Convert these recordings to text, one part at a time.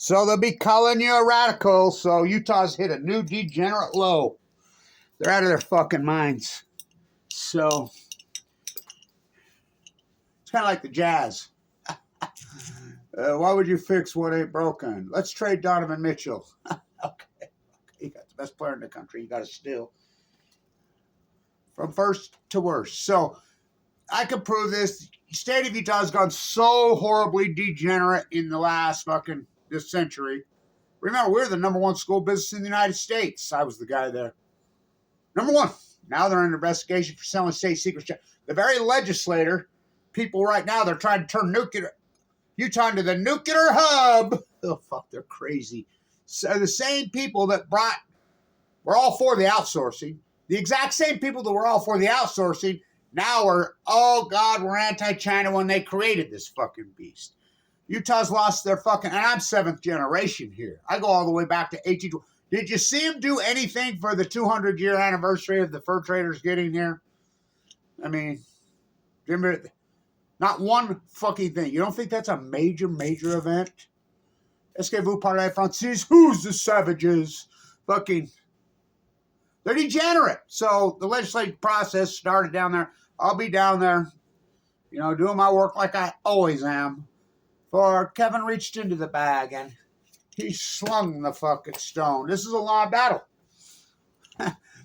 So they'll be calling you a radical. So Utah's hit a new degenerate low. They're out of their fucking minds. So it's kind of like the Jazz. Why would you fix what ain't broken? Let's trade Donovan Mitchell. Okay. You got the best player in the country. You got to steal. From first to worst. So I can prove this. The state of Utah has gone so horribly degenerate in the last fucking this century. Remember, we're the #1 school business in the United States. I was the guy there. #1. Now they're under investigation for selling state secrets. The very legislator, people right now, they're trying to turn Utah into the nuclear hub. Oh, fuck, they're crazy. So the same people that were all for the outsourcing, the exact same people that were all for the outsourcing, now are, oh, God, we're anti-China when they created this fucking beast. Utah's lost their fucking, and I'm 7th generation here. I go all the way back to 1820. Did you see them do anything for the 200-year anniversary of the fur traders getting here? I mean, remember, not one fucking thing. You don't think that's a major, major event? Est-ce que vous parlez français? Who's the savages? Fucking, they're degenerate. So the legislative process started down there. I'll be down there, doing my work like I always am. For Kevin reached into the bag and he slung the fucking stone. This is a long battle.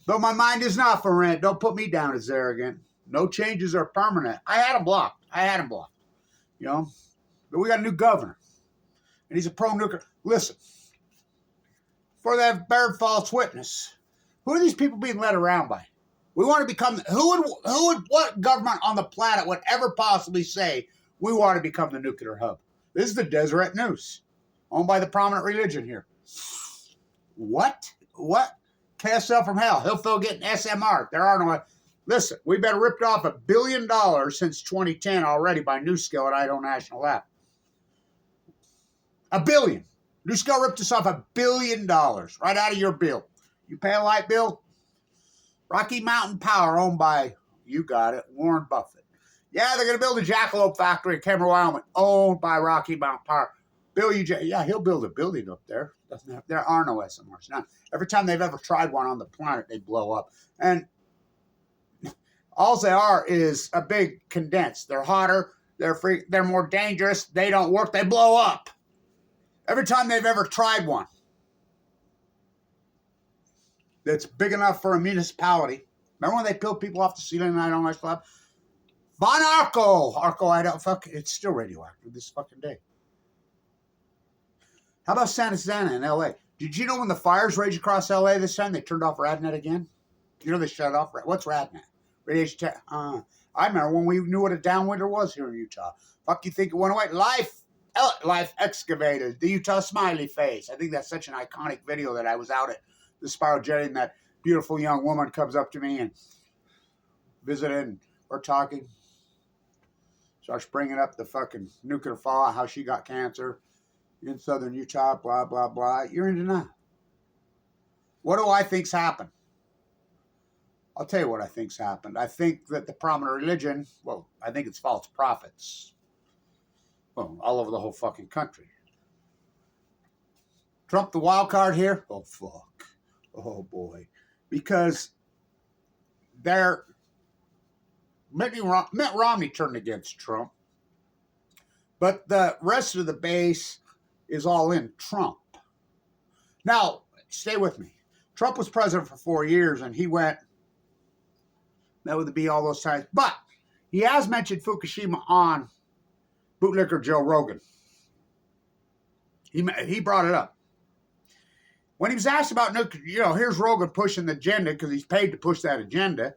Though my mind is not for rent, don't put me down as arrogant. No changes are permanent. I had him blocked. But we got a new governor. And he's a pro-nuclear. Listen, for that beared false witness, who are these people being led around by? We want to become, what government on the planet would ever possibly say we want to become the nuclear hub? This is the Deseret News, owned by the prominent religion here. What? KSL from hell. He'll feel getting SMR. There are no... Listen, we've been ripped off $1 billion since 2010 already by NewScale at Idaho National Lab. $1 billion. NewScale ripped us off $1 billion right out of your bill. You pay a light bill? Rocky Mountain Power, owned by, you got it, Warren Buffett. Yeah, they're going to build a jackalope factory in Kemmer, Wyoming, owned by Rocky Mountain Power. He'll build a building up there. There are no SMRs. None. Every time they've ever tried one on the planet, they blow up. And all they are is a big condensed. They're hotter. They're more dangerous. They don't work. They blow up. Every time they've ever tried one that's big enough for a municipality. Remember when they peeled people off the ceiling in Idaho National Lab? Von Arco, Idaho, fuck, it's still radioactive this fucking day. How about Santa Ana in L.A.? Did you know when the fires raged across L.A. this time, they turned off RadNet again? They shut it off. What's RadNet? Radiation. I remember when we knew what a downwinder was here in Utah. Fuck, you think it went away? Life excavated. The Utah smiley face. I think that's such an iconic video that I was out at the Spiral Jetty and that beautiful young woman comes up to me and visited and we're talking. Starts bringing up the fucking nuclear fallout, how she got cancer in southern Utah, blah, blah, blah. You're in denial. What do I think's happened? I'll tell you what I think's happened. I think that the prominent religion, I think it's false prophets. All over the whole fucking country. Trump the wild card here? Oh, fuck. Oh, boy. Because Mitt Romney turned against Trump, but the rest of the base is all in Trump. Now, stay with me. Trump was president for 4 years, and he met with the B all those times. But he has mentioned Fukushima on Bootlicker Joe Rogan. He brought it up. When he was asked about nuclear, here's Rogan pushing the agenda because he's paid to push that agenda.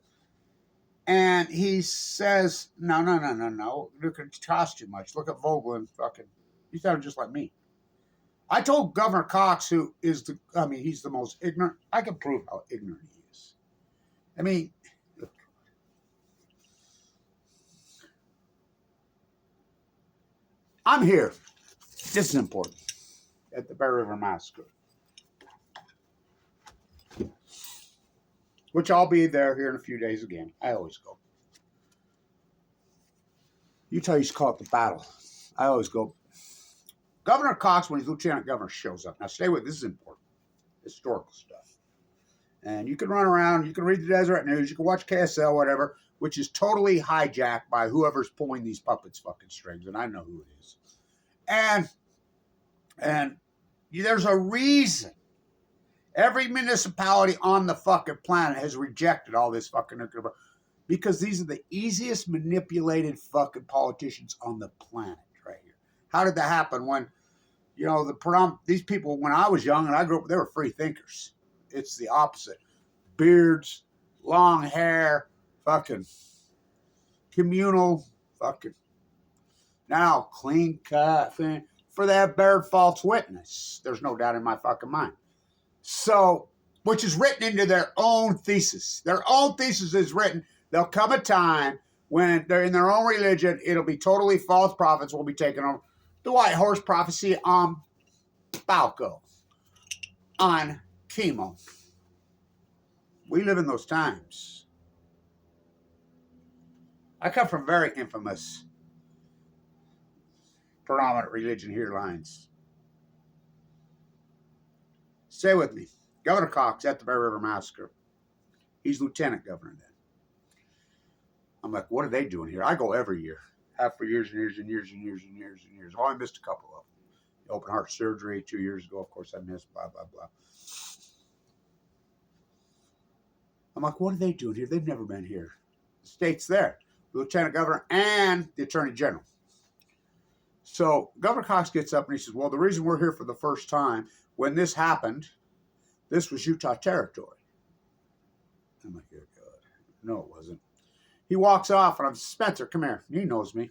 And he says, no. Nuclear costs too much. Look at Vogel and fucking, he sounded just like me. I told Governor Cox, who is he's the most ignorant. I can prove how ignorant he is. I mean, I'm here. This is important. At the Bear River Massacre. Which I'll be there here in a few days again. I always go. Utah used to call it the battle. I always go. Governor Cox, when he's lieutenant governor, shows up. Now, stay with, this is important. Historical stuff. And you can run around, you can read the Deseret News, you can watch KSL, whatever, which is totally hijacked by whoever's pulling these puppets' fucking strings, and I know who it is. And there's a reason every municipality on the fucking planet has rejected all this fucking nuclear, because these are the easiest manipulated fucking politicians on the planet right here. How did that happen? When, you know, these people, when I was young and I grew up, they were free thinkers. It's the opposite. Beards, long hair, fucking communal, fucking now clean cut thing. For that bared false witness. There's no doubt in my fucking mind. So, which is written into their own thesis. Their own thesis is written. There'll come a time when they're in their own religion, it'll be totally false prophets will be taking over. The white horse prophecy on Falco, on chemo. We live in those times. I come from very infamous predominant religion here lines. Stay with me. Governor Cox at the Bear River Massacre. He's lieutenant governor then. I'm like, what are they doing here? I go every year. Have for years and years and years and years and years and years. Oh, I missed a couple of them. The open heart surgery 2 years ago, of course I missed, blah, blah, blah. I'm like, what are they doing here? They've never been here. The state's there. The lieutenant governor and the attorney general. So Governor Cox gets up and he says, well, the reason we're here for the first time, when this happened, this was Utah territory. I'm like, oh, God. No, it wasn't. He walks off and I'm, Spencer, come here. He knows me.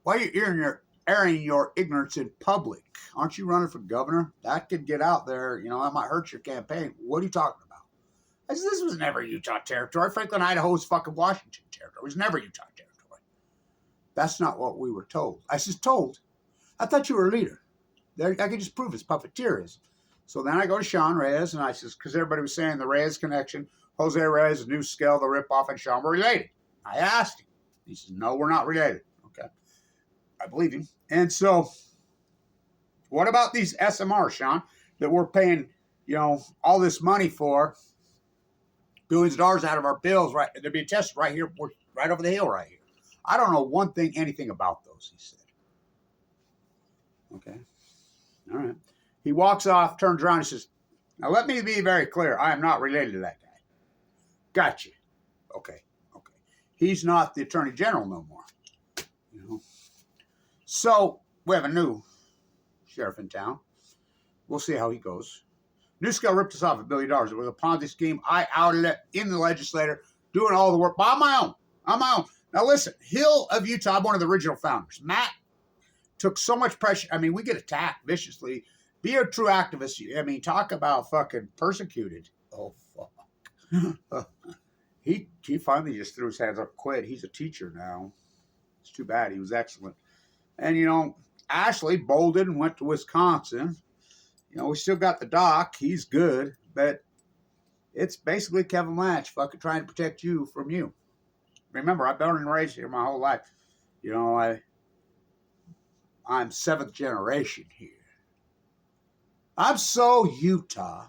Why are you airing your ignorance in public? Aren't you running for governor? That could get out there. You know, that might hurt your campaign. What are you talking about? I said, this was never Utah territory. Franklin, Idaho was fucking Washington territory. It was never Utah territory. That's not what we were told. I says, told? I thought you were a leader. There, I could just prove it's puppeteerism. So then I go to Sean Reyes, and I says, because everybody was saying the Reyes connection, Jose Reyes, the new scale, the ripoff, and Sean were related. I asked him. He says, no, we're not related. Okay. I believe him. And so, what about these SMRs, Sean, that we're paying, you know, all this money for, billions of dollars out of our bills, right? They're being tested right here, right over the hill right here. I don't know one thing, anything about those, he said. Okay. All right. He walks off, turns around, and says, now let me be very clear. I am not related to that guy. Gotcha. Okay. Okay. He's not the attorney general no more. You know. So we have a new sheriff in town. We'll see how he goes. Newscale ripped us off $1 billion. It was a Ponzi scheme. I outed it in the legislature, doing all the work by my own. On my own. Now listen, Hill of Utah, I'm one of the original founders. Matt took so much pressure. I mean, we get attacked viciously. Be a true activist. I mean, talk about fucking persecuted. Oh, fuck. He finally just threw his hands up, quit. He's a teacher now. It's too bad. He was excellent. And, you know, Ashley bolted and went to Wisconsin. You know, we still got the doc. He's good. But it's basically Kevin Latch fucking trying to protect you from you. Remember, I've been born and raised here my whole life. You know, I'm seventh generation here. I'm so Utah.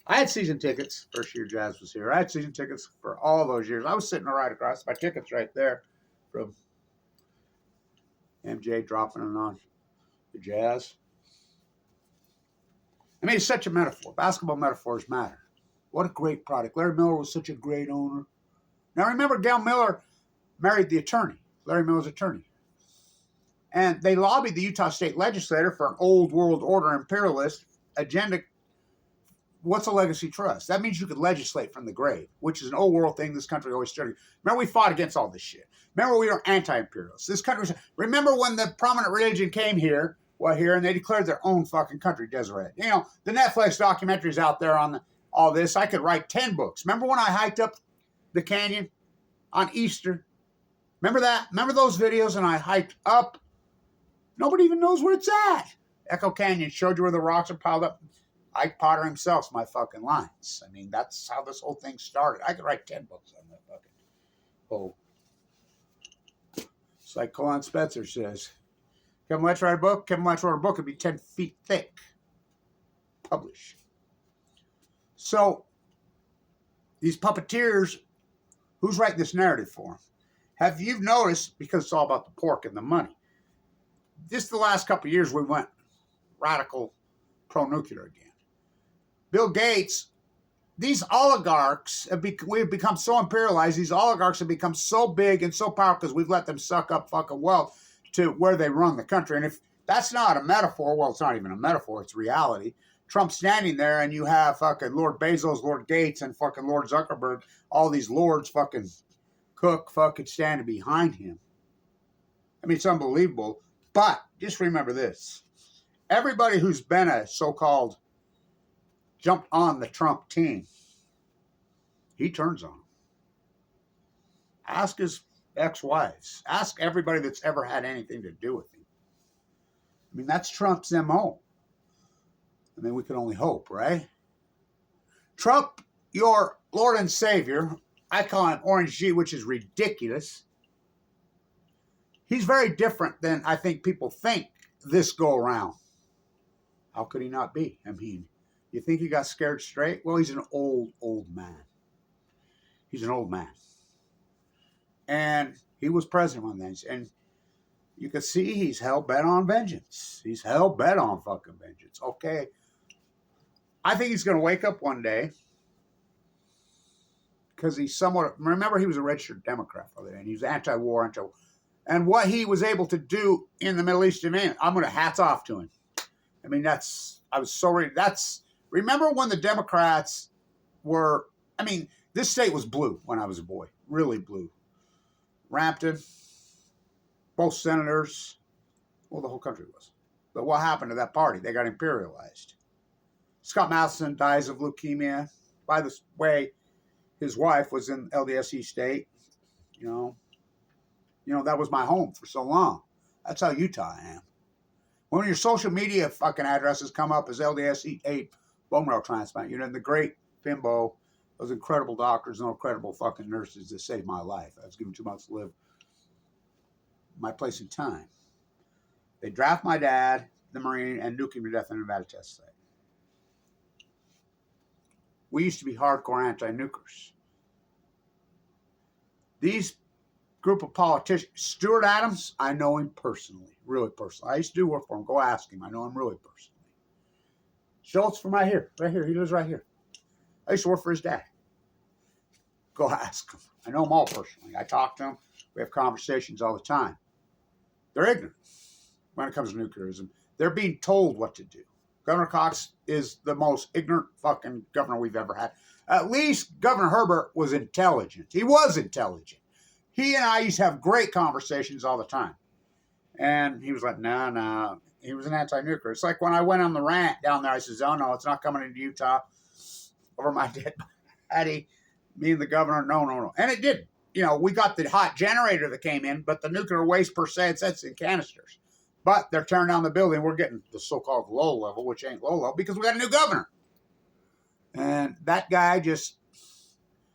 I had season tickets. First year Jazz was here. I had season tickets for all those years. I was sitting right across. My tickets right there from MJ dropping it on the Jazz. I mean, it's such a metaphor. Basketball metaphors matter. What a great product. Larry Miller was such a great owner. Now, remember, Gail Miller married the attorney, Larry Miller's attorney. And they lobbied the Utah State Legislature for an old world order imperialist agenda. What's a legacy trust? That means you could legislate from the grave, which is an old world thing this country always studied. Remember, we fought against all this shit. Remember, we were anti-imperialists. This country was, remember when the prominent religion came here, and they declared their own fucking country, Deseret. You know, the Netflix documentaries out there on all this, I could write 10 books. Remember when I hiked up the canyon on Easter? Remember that? Remember those videos? And I hiked up. Nobody even knows where it's at. Echo Canyon showed you where the rocks are piled up. Ike Potter himself's my fucking lines. I mean, that's how this whole thing started. I could write 10 books on that fucking whole. It's like Colin Spencer says, Kevin Letch write a book? Kevin Letch wrote a book, it'd be 10 feet thick. Published. So, these puppeteers, who's writing this narrative for them? Have you noticed, because it's all about the pork and the money, just the last couple of years we went radical pro-nuclear again. Bill Gates, these oligarchs, we've become so imperialized, these oligarchs have become so big and so powerful because we've let them suck up fucking wealth to where they run the country. And if that's not a metaphor, well, it's not even a metaphor, it's reality. Trump's standing there and you have fucking Lord Bezos, Lord Gates, and fucking Lord Zuckerberg, all these lords fucking Cook fucking standing behind him. I mean, it's unbelievable. But just remember this. Everybody who's been a so-called jumped on the Trump team, he turns on them. Ask his ex-wives. Ask everybody that's ever had anything to do with him. I mean, that's Trump's MO. I mean, we can only hope, right? Trump, your Lord and Savior, I call him Orange G, which is ridiculous. He's very different than I think people think this go around. How could he not be? I mean, you think he got scared straight? Well, he's an old man. He's an old man. And he was president on things. And you can see he's hell-bent on vengeance. He's hell-bent on fucking vengeance. Okay. I think he's going to wake up one day because he's somewhat, remember he was a registered Democrat for that, and he was anti-war, and what he was able to do in the Middle East, I'm going to hats off to him. I mean, I was so ready. Remember when the Democrats were, I mean, this state was blue when I was a boy, really blue. Rampton, both senators, well, the whole country was. But what happened to that party? They got imperialized. Scott Matheson dies of leukemia. By the way, his wife was in LDSE state. You know, that was my home for so long. That's how Utah I am. When your social media fucking addresses come up as LDSE 8 bone marrow transplant, the great Bimbo, those incredible doctors and incredible fucking nurses that saved my life. I was given 2 months to live my place in time. They draft my dad, the Marine, and nuke him to death in a Nevada test site. We used to be hardcore anti-nukers. These group of politicians, Stuart Adams, I know him personally, really personally. I used to do work for him. Go ask him. I know him really personally. Schultz from right here. He lives right here. I used to work for his dad. Go ask him. I know them all personally. I talk to them. We have conversations all the time. They're ignorant when it comes to nuclearism. They're being told what to do. Governor Cox is the most ignorant fucking governor we've ever had. At least Governor Herbert was intelligent. He was intelligent. He and I used to have great conversations all the time. And he was like, no. He was an anti-nuclear. It's like when I went on the rant down there, I said, oh, no, it's not coming into Utah over my dead body. Me and the governor, no. And it didn't. We got the hot generator that came in, but the nuclear waste per se, it sits in canisters. But they're tearing down the building. We're getting the so-called low level, which ain't low level, because we got a new governor. And that guy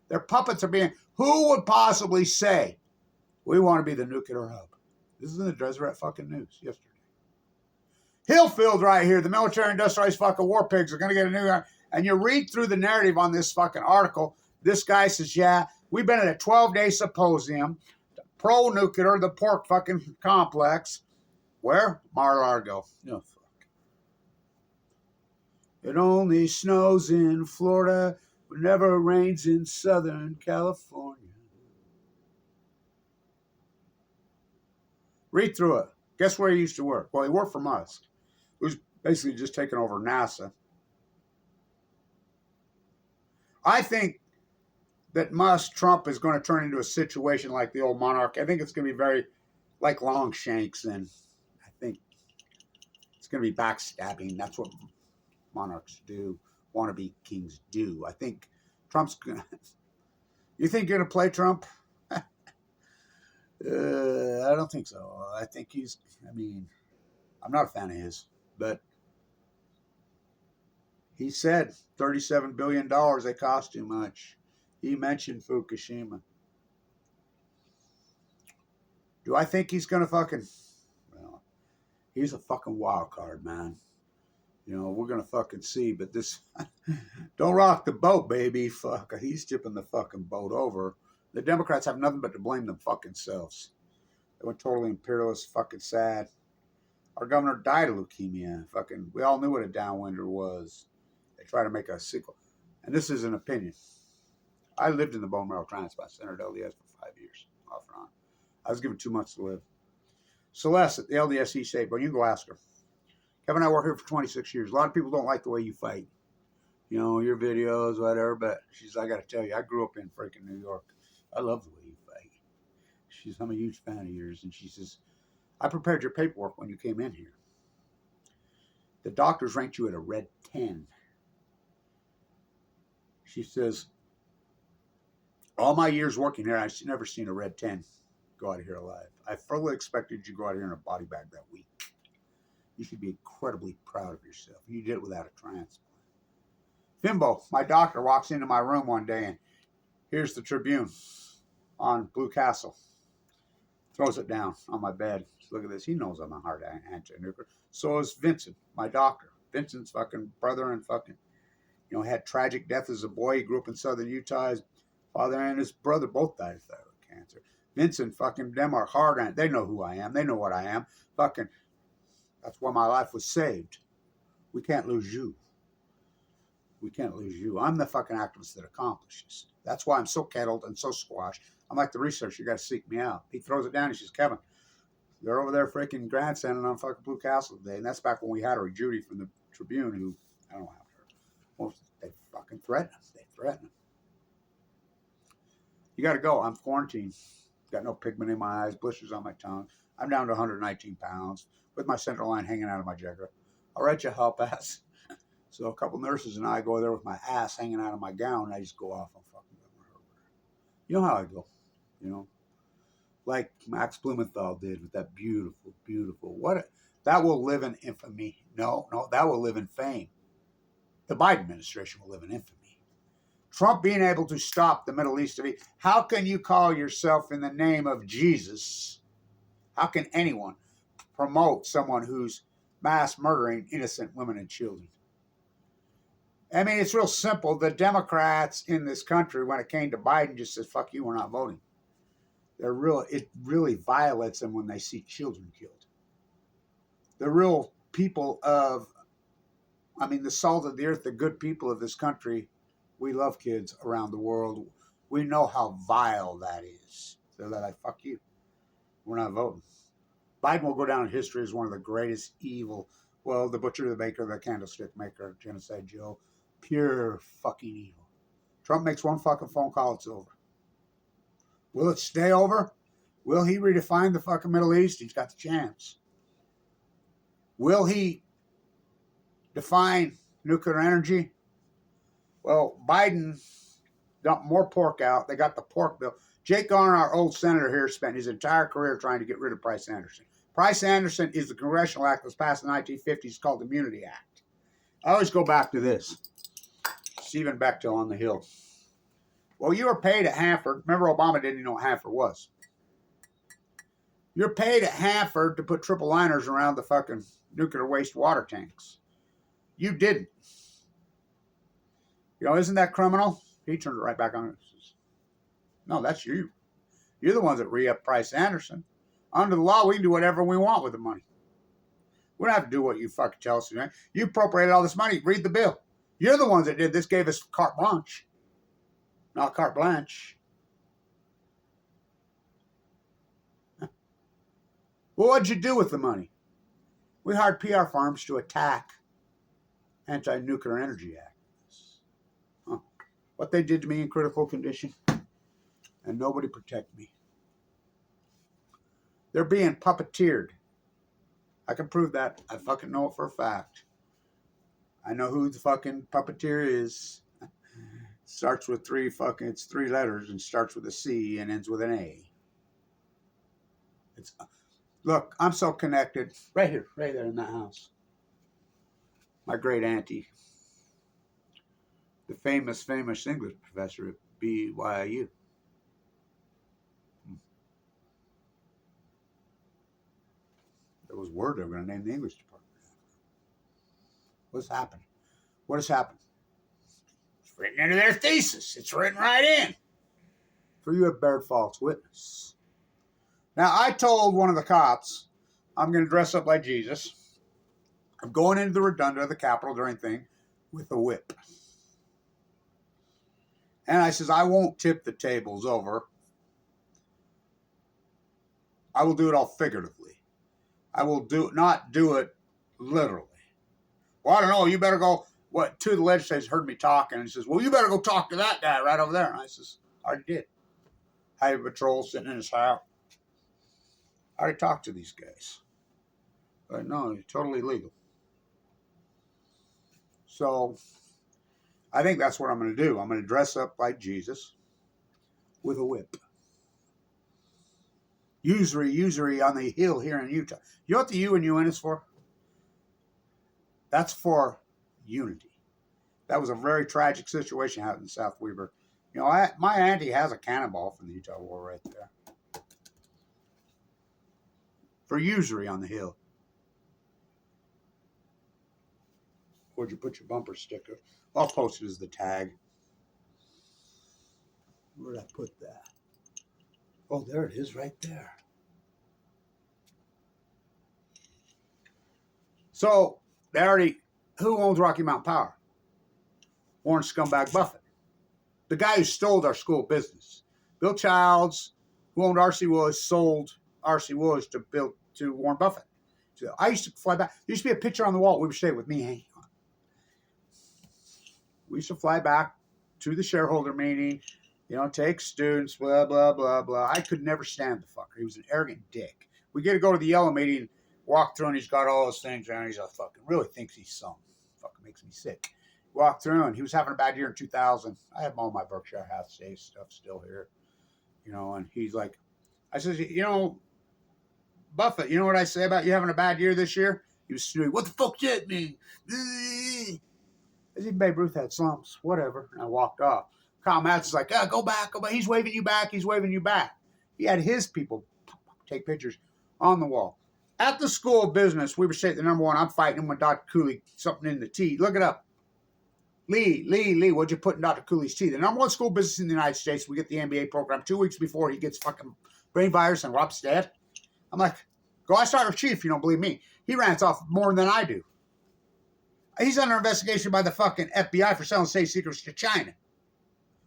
their puppets are being, who would possibly say, we want to be the nuclear hub? This is in the Deseret fucking news yesterday. Hillfield right here, the military industrialized fucking war pigs are going to get a new, and you read through the narrative on this fucking article, this guy says, yeah, we've been at a 12-day symposium, pro-nuclear, the pork fucking complex. Where? Mar-a-Lago. No, fuck. It only snows in Florida, but never rains in Southern California. Read through it. Guess where he used to work? Well, he worked for Musk, who's basically just taken over NASA. I think that Trump is going to turn into a situation like the old monarch. I think it's going to be very like Longshanks, and I think it's going to be backstabbing. That's what monarchs do, wannabe kings do. I think Trump's going to... You think you're going to play Trump? I don't think so. I think I'm not a fan of his, but he said $37 billion, they cost too much. He mentioned Fukushima. Do I think he's going to fucking... Well, He's a fucking wild card, man. You know, we're gonna fucking see, but this don't rock the boat, baby. Fuck, he's tipping the fucking boat over. The Democrats have nothing but to blame them fucking selves. They went totally imperialist, fucking sad. Our governor died of leukemia. Fucking, we all knew what a downwinder was. They try to make a sequel, and this is an opinion. I lived in the bone marrow transplant center at LDS for 5 years, off and on. I was given 2 months to live. Celeste at the LDS said, well, you can go ask her. Kevin and I worked here for 26 years. A lot of people don't like the way you fight. You know, your videos, whatever, but she's, I got to tell you, I grew up in freaking New York. I love the way you fight. I'm a huge fan of yours. And she says, I prepared your paperwork when you came in here. The doctors ranked you at a red 10. She says, all my years working here, I've never seen a red 10 go out of here alive. I fully expected you to go out of here in a body bag that week. You should be incredibly proud of yourself. You did it without a transplant. Fimbo, my doctor, walks into my room one day and here's the Tribune on Blue Castle. Throws it down on my bed. Look at this. He knows I'm a hard anti-nuclear. So is Vincent, my doctor. Vincent's fucking brother and fucking, you know, had tragic death as a boy. He grew up in southern Utah. His father and his brother both died of thyroid cancer. Vincent, fucking, them are hard and they know who I am. They know what I am. Fucking, that's why my life was saved. We can't lose you. We can't lose you. I'm the fucking activist that accomplishes. That's why I'm so kettled and so squashed. I'm like the researcher. You got to seek me out. He throws it down. He says, Kevin, they're over there freaking grandstanding on fucking Blue Castle today. And that's back when we had her, Judy from the Tribune, who, I don't know how her. Well, they fucking threaten us. They threaten us. You got to go. I'm quarantined. Got no pigment in my eyes, blisters on my tongue. I'm down to 119 pounds with my central line hanging out of my jugular. I'll write you a help ass. So a couple nurses and I go there with my ass hanging out of my gown, and I just go off on fucking Governor Herbert. You know how I go, you know? Like Max Blumenthal did with that beautiful, beautiful, that will live in infamy. No, that will live in fame. The Biden administration will live in infamy. Trump being able to stop the Middle East. How can you call yourself in the name of Jesus? How can anyone promote someone who's mass murdering innocent women and children? I mean, it's real simple. The Democrats in this country, when it came to Biden, just said, fuck you, we're not voting. It really violates them when they see children killed. The real people of, the salt of the earth, the good people of this country, we love kids around the world. We know how vile that is. So they're like, fuck you. We're not voting. Biden will go down in history as one of the greatest evil, well, the butcher, the baker, the candlestick maker, Genocide Joe, pure fucking evil. Trump makes one fucking phone call, it's over. Will it stay over? Will he redefine the fucking Middle East? He's got the chance. Will he define nuclear energy? Well, Biden got more pork out. They got the pork bill. Jake Garner, our old senator here, spent his entire career trying to get rid of Price Anderson. Price Anderson is the congressional act that was passed in the 1950s called the Immunity Act. I always go back to this. Stephen Bechtel on the Hill. Well, you were paid at Hanford. Remember, Obama didn't even know what Hanford was. You're paid at Hanford to put triple liners around the fucking nuclear waste water tanks. You didn't. You know, isn't that criminal? He turned it right back on. No, that's you. You're the ones that re-up Price Anderson. Under the law, we can do whatever we want with the money. We don't have to do what you fucking tell us to do. You appropriated all this money. Read the bill. You're the ones that did this, gave us carte blanche. Not carte blanche. Well, what'd you do with the money? We hired PR firms to attack anti-nuclear energy activists. Huh. What they did to me in critical condition, and nobody protect me. They're being puppeteered. I can prove that. I fucking know it for a fact. I know who the fucking puppeteer is. Starts with it's 3 letters and starts with a C and ends with an A. Look, I'm so connected. Right here, right there in that house. My great auntie, the famous English professor at BYU. There was word they were going to name the English department. What's happened? What has happened? It's written into their thesis. It's written right in. For you have bared false witness. Now, I told one of the cops, I'm going to dress up like Jesus. I'm going into the rotunda of the Capitol during thing with a whip. And I says, I won't tip the tables over. I will do it all figuratively. I will not do it literally. Well, I don't know. You better go. What? Two of the legislators heard me talking, and he says, well, you better go talk to that guy right over there. And I says, I already did. Highway Patrol sitting in his house. I already talked to these guys. But no, it's totally legal. So I think that's what I'm going to do. I'm going to dress up like Jesus with a whip. Usury on the hill here in Utah. You know what the U and UN is for? That's for unity. That was a very tragic situation out in South Weaver. You know, my auntie has a cannonball from the Utah War right there. For usury on the hill. Where'd you put your bumper sticker? I'll post it as the tag. Where did I put that? Oh, there it is right there. So, they already, who owns Rocky Mountain Power? Warren Scumbag Buffett. The guy who stole our school business. Bill Childs, who owned R.C. Willis, sold R.C. Willis to Warren Buffett. So I used to fly back. There used to be a picture on the wall. We were staying with me hanging on. We used to fly back to the shareholder meeting, you know, take students, blah, blah, blah, blah. I could never stand the fucker. He was an arrogant dick. We get to go to the yellow meeting, walk through, and he's got all those things around. He's a fucking, really thinks he's some. Fucking makes me sick. Walked through, and he was having a bad year in 2000. I have all my Berkshire Hathaway stuff still here, you know, and he's like, I says, you know, Buffett, you know what I say about you having a bad year this year? He was snooty. What the fuck did that mean? As if Babe Ruth had slumps, whatever. And I walked off. Kyle Matz is like, oh, go back, go back. He's waving you back. He's waving you back. He had his people take pictures on the wall. At the School of Business, we were sitting at the number one. I'm fighting him with Dr. Cooley, something in the tea. Look it up. Lee, what'd you put in Dr. Cooley's tea? The number one school business in the United States. We get the MBA program 2 weeks before he gets fucking brain virus and Rob's dead. I'm like, go ask Dr. Chief if you don't believe me. He rants off more than I do. He's under investigation by the fucking FBI for selling state secrets to China.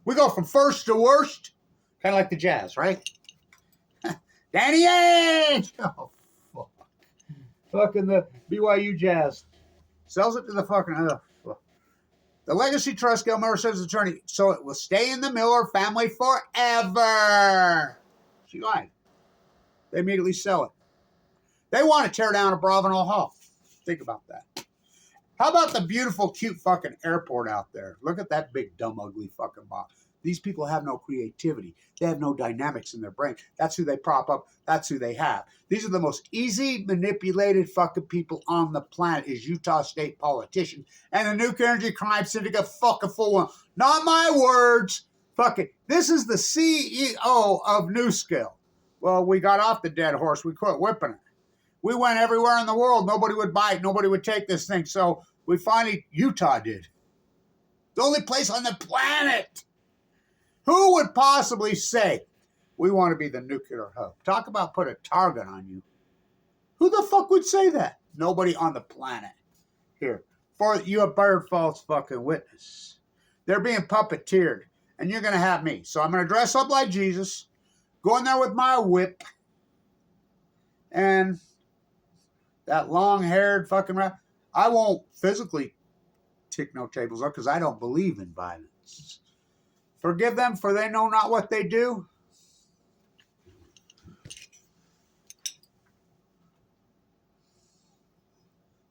We go from first to worst. Kind of like the Jazz, right? Danny Ainge! Oh, fuck. Fucking the BYU Jazz. Sells it to the fucking... The Legacy Trust, Gail Miller says attorney, so it will stay in the Miller family forever. She lied. They immediately sell it. They want to tear down a Bravenel Hall. Think about that. How about the beautiful, cute fucking airport out there? Look at that big, dumb, ugly fucking box. These people have no creativity. They have no dynamics in their brain. That's who they prop up. That's who they have. These are the most easy manipulated fucking people on the planet is Utah State politicians and the Nuke Energy Crime Syndicate fucking full one. Not my words. Fuck it. This is the CEO of NewScale. Well, we got off the dead horse. We quit whipping it. We went everywhere in the world. Nobody would buy it. Nobody would take this thing. So we finally, Utah did. The only place on the planet. Who would possibly say we want to be the nuclear hub? Talk about put a target on you. Who the fuck would say that? Nobody on the planet. Here. For you have bared false fucking witness. They're being puppeteered. And you're going to have me. So I'm going to dress up like Jesus. Go in there with my whip. And that long-haired fucking rat. I won't physically tick no tables up because I don't believe in violence. Forgive them, for they know not what they do.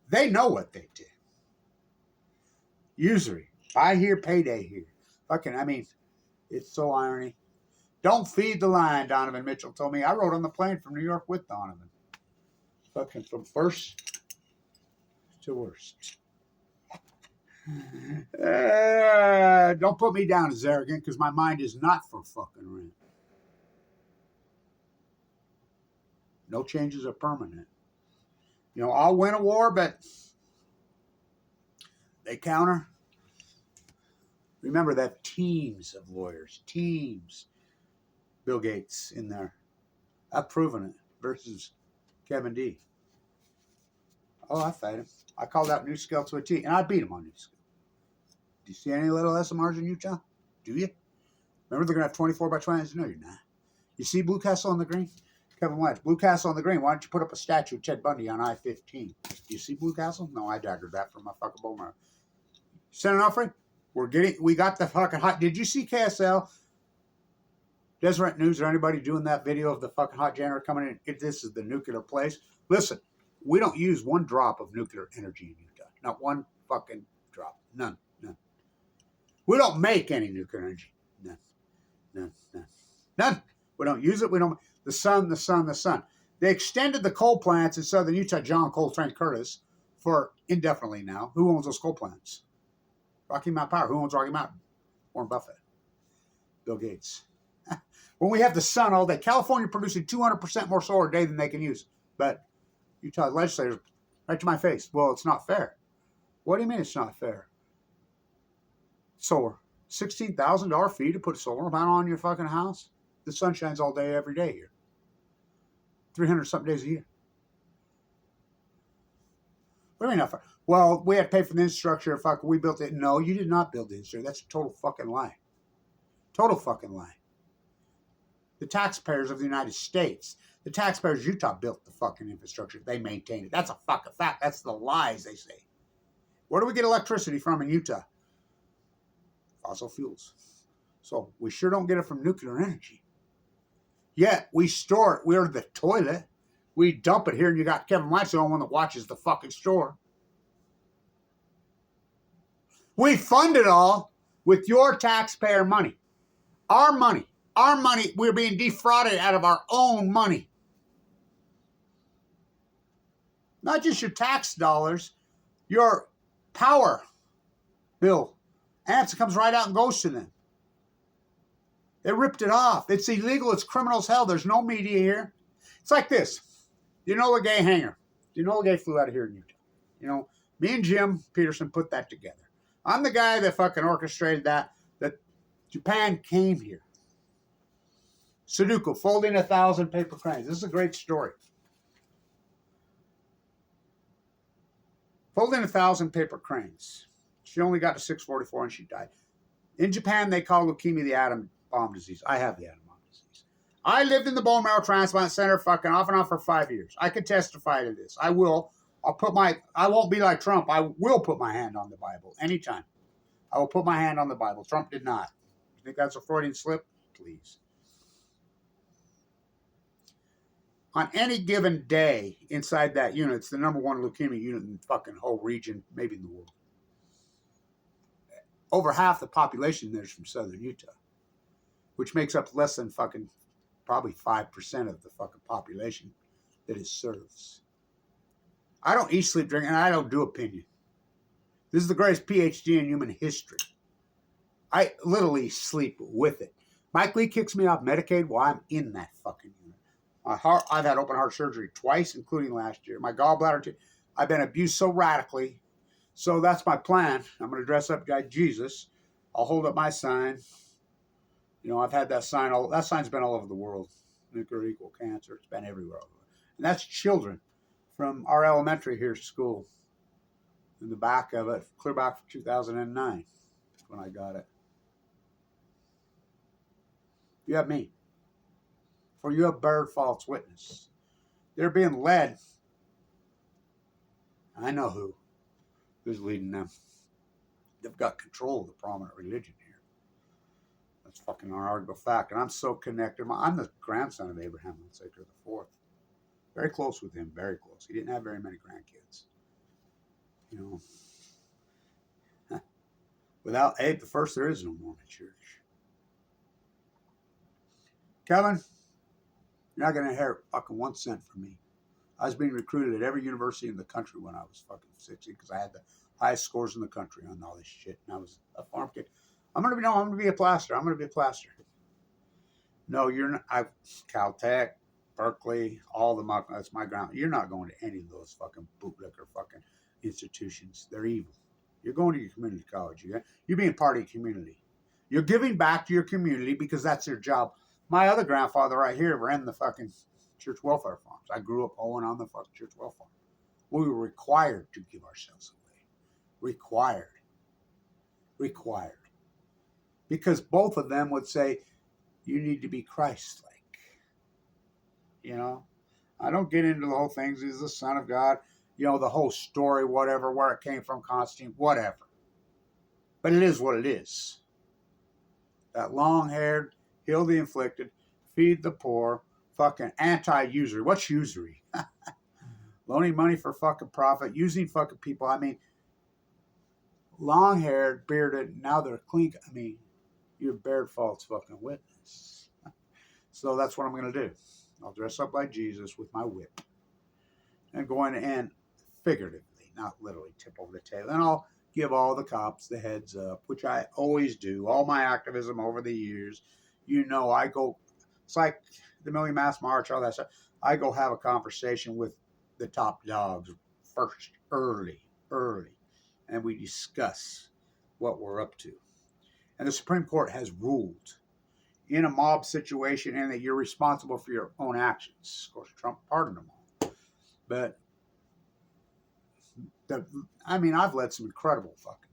They know what they did. Usury. Buy here, payday here. Fucking, I mean, it's so irony. Don't feed the lion, Donovan Mitchell told me. I rode on the plane from New York with Donovan. Fucking from first to worst. Don't put me down as arrogant because my mind is not for fucking rent. No changes are permanent. You know, I'll win a war, but they counter. Remember that teams of lawyers, teams. Bill Gates in there. I've proven it versus Kevin D. Oh, I fight him. I called out New Scale to a T, and I beat him on New Scale. Do you see any little SMRs in Utah? Do you? Remember they're going to have 24 by 20? No, you're not. You see Blue Castle on the green? Kevin White, Blue Castle on the green. Why don't you put up a statue of Ted Bundy on I-15? Do you see Blue Castle? No, I daggered that from my fucking bowman. Senator Humphrey, we got the fucking hot. Did you see KSL? Deseret News or anybody doing that video of the fucking hot generator coming in? This is the nuclear place. Listen, we don't use one drop of nuclear energy in Utah. Not one fucking drop. None. We don't make any nuclear energy. None. We don't use it. We don't. The sun. They extended the coal plants in southern Utah, John Coltrane Curtis, for indefinitely now. Who owns those coal plants? Rocky Mountain Power. Who owns Rocky Mountain? Warren Buffett. Bill Gates. When we have the sun all day, California producing 200% more solar a day than they can use. But Utah legislators, right to my face, well, it's not fair. What do you mean it's not fair? Solar. $16,000 fee to put a solar panel on your fucking house? The sun shines all day, every day here. 300-something days a year. What do you mean not fair? Well, we had to pay for the infrastructure. Fuck, we built it. No, you did not build the infrastructure. That's a total fucking lie. Total fucking lie. The taxpayers of the United States, the taxpayers of Utah built the fucking infrastructure. They maintained it. That's a fucking fact. That's the lies they say. Where do we get electricity from in Utah? Fossil fuels. So we sure don't get it from nuclear energy. Yet we store it. We're the toilet. We dump it here, and you got Kevin White's the only one that watches the fucking store. We fund it all with your taxpayer money. Our money. Our money, we're being defrauded out of our own money. Not just your tax dollars, your power bill. And it comes right out and goes to them. They ripped it off. It's illegal. It's criminal as hell. There's no media here. It's like this. You know the gay hanger. You know the gay flew out of here in Utah. You know, me and Jim Peterson put that together. I'm the guy that fucking orchestrated that Japan came here. Sudoku, folding 1,000 paper cranes. This is a great story. Folding 1,000 paper cranes. She only got to 644 and she died. In Japan, they call leukemia the atom bomb disease. I have the atom bomb disease. I lived in the bone marrow transplant center fucking off and on for 5 years. I could testify to this. I will. I won't be like Trump. I will put my hand on the Bible anytime. I will put my hand on the Bible. Trump did not. You think that's a Freudian slip? Please. On any given day inside that unit, it's the number one leukemia unit in the fucking whole region, maybe in the world. Over half the population there is from southern Utah, which makes up less than fucking probably 5% of the fucking population that it serves. I don't eat, sleep, drink, and I don't do opinion. This is the greatest PhD in human history. I literally sleep with it. Mike Lee kicks me off Medicaid while I'm in that fucking unit. I've had open heart surgery twice, including last year. My gallbladder, I've been abused so radically. So that's my plan. I'm going to dress up like Jesus. I'll hold up my sign. You know, I've had that sign. That sign's been all over the world. Nuclear equal cancer. It's been everywhere. And that's children from our elementary here school. In the back of it, clear back from 2009 when I got it. You have me. For you have bear false witness. They're being led. I know who's leading them. They've got control of the prominent religion here. That's fucking unarguable fact. And I'm so connected. I'm the grandson of Abraham Lindsay IV. Very close with him, very close. He didn't have very many grandkids. You know, without Abe the first, there is no Mormon church. Kevin, you're not going to inherit fucking 1 cent from me. I was being recruited at every university in the country when I was fucking 60 because I had the highest scores in the country on all this shit. And I was a farm kid. I'm going to be a plaster. I'm going to be a plaster. No, you're not. Caltech, Berkeley, all the that's my ground. You're not going to any of those fucking bootlicker fucking institutions. They're evil. You're going to your community college. You're being part of your community. You're giving back to your community because that's your job. My other grandfather right here ran the fucking church welfare farms. I grew up owing on the fucking church welfare. We were required to give ourselves away. Required. Because both of them would say, you need to be Christ-like. You know? I don't get into the whole things. He's the Son of God. You know, the whole story, whatever, where it came from, Constantine, whatever. But it is what it is. That long-haired, heal the afflicted, feed the poor, fucking anti-usury. What's usury? Loaning money for fucking profit, using fucking people. I mean, long-haired, bearded, now they're clean. I mean, you bear false fucking witness. So that's what I'm going to do. I'll dress up like Jesus with my whip. And go in and figuratively, not literally, tip over the tail. And I'll give all the cops the heads up, which I always do. All my activism over the years. You know, I go, it's like the Million Mass March, all that stuff. I go have a conversation with the top dogs first, early. And we discuss what we're up to. And the Supreme Court has ruled in a mob situation and that you're responsible for your own actions. Of course, Trump pardoned them all. But, I've led some incredible fucking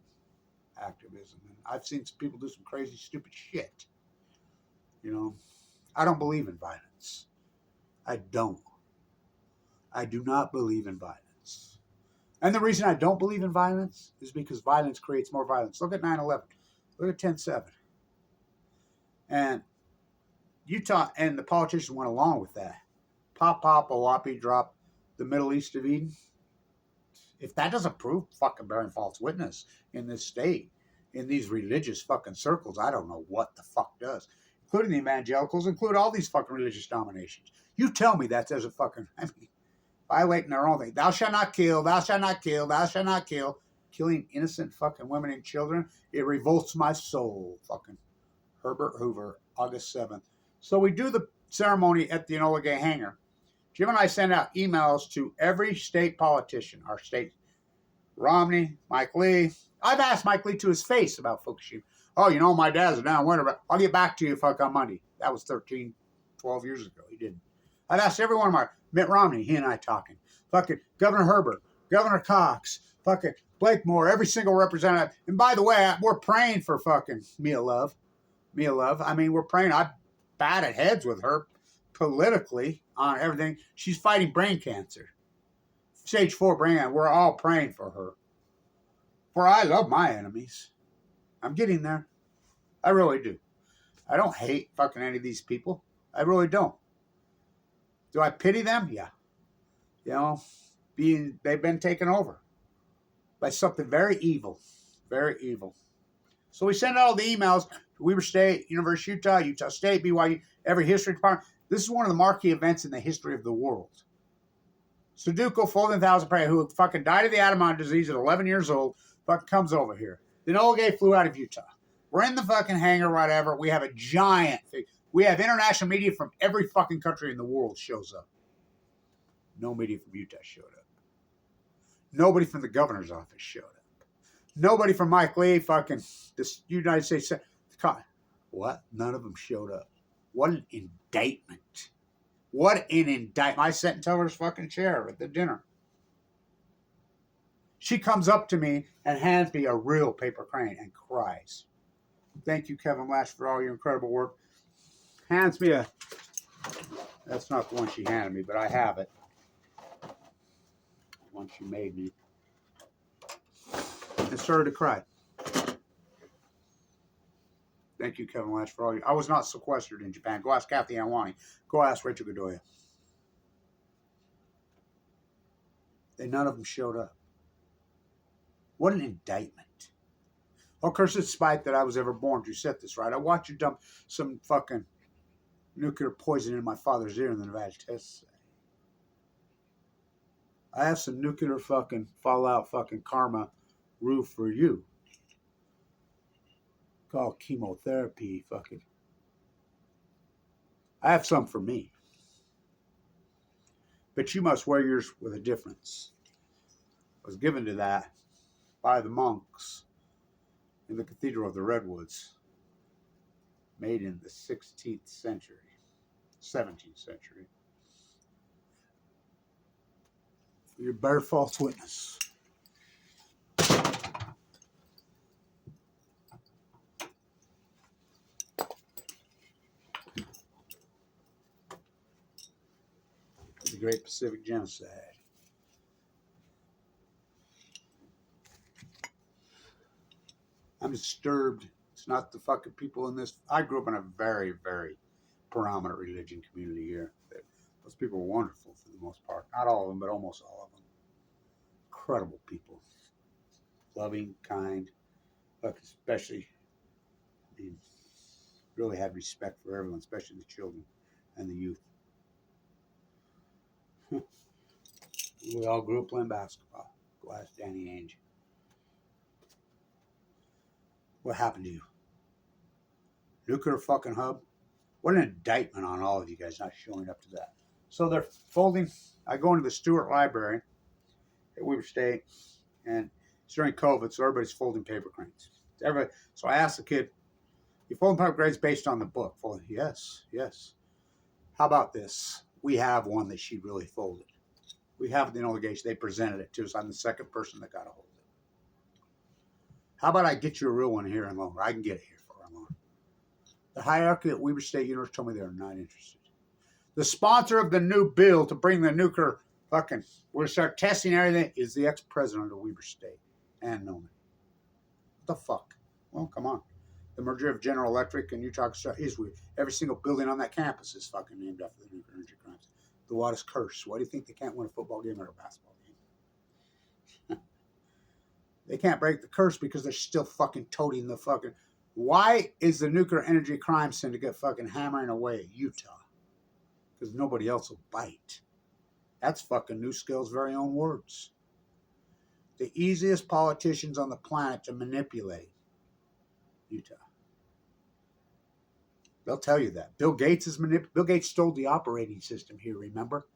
activism. And I've seen some people do some crazy, stupid shit. You know, I don't believe in violence. I don't. I do not believe in violence. And the reason I don't believe in violence is because violence creates more violence. Look at 9/11. Look at 10/7. And Utah and the politicians went along with that. Pop, a whoppy drop the Middle East of Eden. If that doesn't prove fucking bearing false witness in this state, in these religious fucking circles, I don't know what the fuck does. Including the evangelicals, include all these fucking religious dominations. You tell me that doesn't fucking, violating their own thing. Thou shalt not kill, thou shalt not kill, thou shalt not kill. Killing innocent fucking women and children, it revolts my soul. Fucking Herbert Hoover, August 7th. So we do the ceremony at the Enola Gay hangar. Jim and I send out emails to every state politician, our state, Romney, Mike Lee. I've asked Mike Lee to his face about Fukushima. Oh, you know, my dad's a downwinter, but I'll get back to you fuck on Monday. That was 13, 12 years ago. He didn't. I've asked every one of our, Mitt Romney, he and I talking. Fucking Governor Herbert, Governor Cox, fucking Blake Moore, every single representative. And by the way, we're praying for fucking Mia Love. I mean, we're praying. I batted heads with her politically on everything. She's fighting brain cancer. Stage 4 brain cancer. We're all praying for her. For I love my enemies. I'm getting there. I really do. I don't hate fucking any of these people. I really don't. Do I pity them? Yeah. You know, they've been taken over by something very evil. Very evil. So we send out all the emails to Weber State, University of Utah, Utah State, BYU, every history department. This is one of the marquee events in the history of the world. Sudoku, Fulton Thousand Prayer, who fucking died of the Atamon disease at 11 years old, fucking comes over here. Then Enola flew out of Utah. We're in the fucking hangar, whatever. We have a giant thing. We have international media from every fucking country in the world shows up. No media from Utah showed up. Nobody from the governor's office showed up. Nobody from Mike Lee, fucking this United States. What? None of them showed up. What an indictment. What an indictment. I sat in Teller's fucking chair at the dinner. She comes up to me and hands me a real paper crane and cries. Thank you, Kevin Lash, for all your incredible work. Hands me that's not the one she handed me, but I have it. The one she made me. And started to cry. Thank you, Kevin Lash, for all your... I was not sequestered in Japan. Go ask Kathy Anwani. Go ask Rachel Godoya. None of them showed up. What an indictment. Oh, curse its spite that I was ever born to set this right. I watched you dump some fucking nuclear poison in my father's ear in the Nevada test. I have some nuclear fucking fallout fucking karma roof for you. Called chemotherapy fucking. I have some for me. but you must wear yours with a difference. It was given to that by the monks in the Cathedral of the Redwoods, made in the 16th century, 17th century. You bear false witness. The Great Pacific Genocide. I'm disturbed. It's not the fucking people in this. I grew up in a very, very predominant religion community here. Those people were wonderful for the most part. Not all of them, but almost all of them. Incredible people. Loving, kind, especially, I mean, really had respect for everyone, especially the children and the youth. We all grew up playing basketball. Go ask Danny Ainge. What happened to you? Nuclear fucking hub? What an indictment on all of you guys not showing up to that. So they're folding. I go into the Stewart Library at Weber State, and it's during COVID, so everybody's folding paper cranes. So I asked the kid, "You folding paper cranes based on the book?" Folding, yes, yes. How about this? We have one that she really folded. We have the delegation. They presented it to us. I'm the second person that got a hold of it. How about I get you a real one here in loan? I can get it here for a loan. The hierarchy at Weber State University told me they're not interested. The sponsor of the new bill to bring the nuclear fucking, we're going to start testing everything, is the ex-president of Weber State, Ann Millman. What the fuck? Well, come on. The merger of General Electric and Utah is weird. Every single building on that campus is fucking named after the nuclear energy crimes. The Waters curse. Why do you think they can't win a football game or a basketball game? They can't break the curse because they're still fucking toting the fucking. Why is the nuclear energy crime syndicate fucking hammering away at Utah? Because nobody else will bite. That's fucking New Skill's very own words. The easiest politicians on the planet to manipulate, Utah. They'll tell you that. Bill Gates stole the operating system here, remember?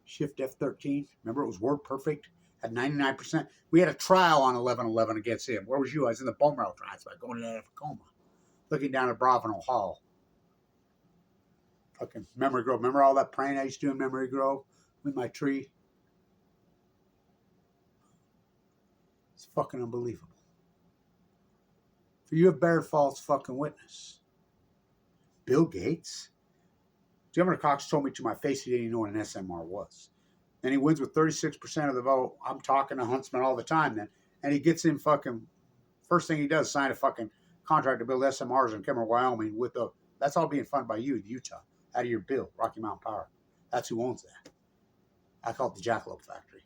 Shift F13. Remember, it was word perfect. Had 99%. We had a trial on 11/11 against him. Where was you? I was in the bone marrow transplant, going into Tacoma, looking down at Bravenel Hall. Fucking Memory Grove. Remember all that praying I used to do in Memory Grove with my tree? It's fucking unbelievable. For you have bear false fucking witness. Bill Gates? Governor Cox told me to my face he didn't even know what an SMR was. And he wins with 36% of the vote. I'm talking to Huntsman all the time then. And he gets in fucking, first thing he does, sign a fucking contract to build SMRs in Kimmer, Wyoming with the, that's all being funded by you, Utah, out of your bill, Rocky Mountain Power. That's who owns that. I call it the Jackalope Factory.